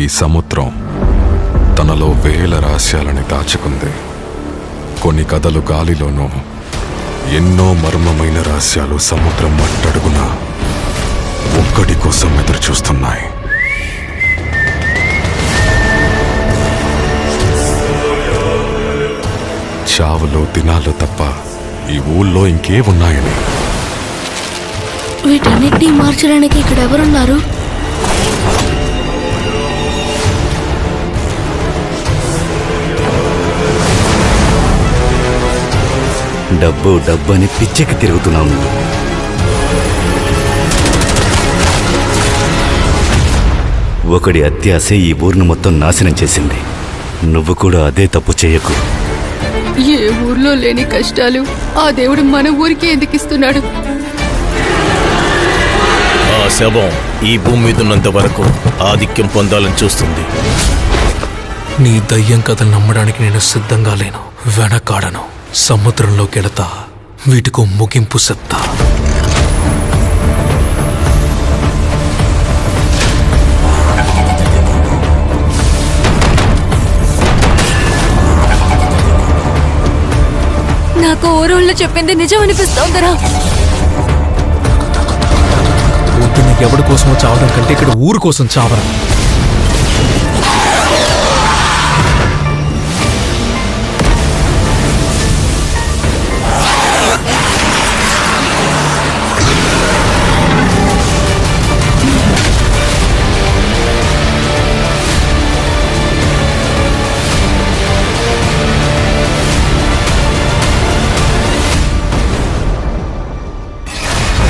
ఈ సముద్రం తనలో వేల రహస్యాలని దాచుకుంది. కొన్ని కథలు గాలిలోనూ, ఎన్నో మర్మమైన రహస్యాలు సముద్రం మట్టడుగున ఒక్కడి కోసం ఎదురు చూస్తున్నాయి. చావులో దినాలు తప్ప ఈ ఊళ్ళో ఇంకే ఉన్నాయని. వీటన్నిటినీ మార్చడానికి ఇక్కడ ఎవరున్నారు? డబ్బు డబ్బు అని పిచ్చెక్కి తిరుగుతున్నావు నువ్వు. ఒకడి అత్యాశ ఈ ఊరిని మొత్తం నాశనం చేసింది. నువ్వు కూడా అదే తప్పు చేయకు. ఏ ఊర్లో లేని కష్టాలు ఆ దేవుడు మన ఊరికి ఎందుకిస్తున్నాడు? ఆ శవం ఈ భూమి మీద ఉన్నంత వరకు ఆధిక్యం పొందాలని చూస్తుంది. నీ దయ్యం కథ నమ్మడానికి నేను సిద్ధంగా లేను, వెనకాడను. సముద్రంలోకి వెళతా, వీటికో ముగింపు చెప్తా. నాకు ఊరోళ్ళు చెప్పింది నిజం అనిపిస్తోందిరా. పొద్దున్న ఎవడి కోసమో చావడం కంటే ఇక్కడ ఊరు కోసం చావరా.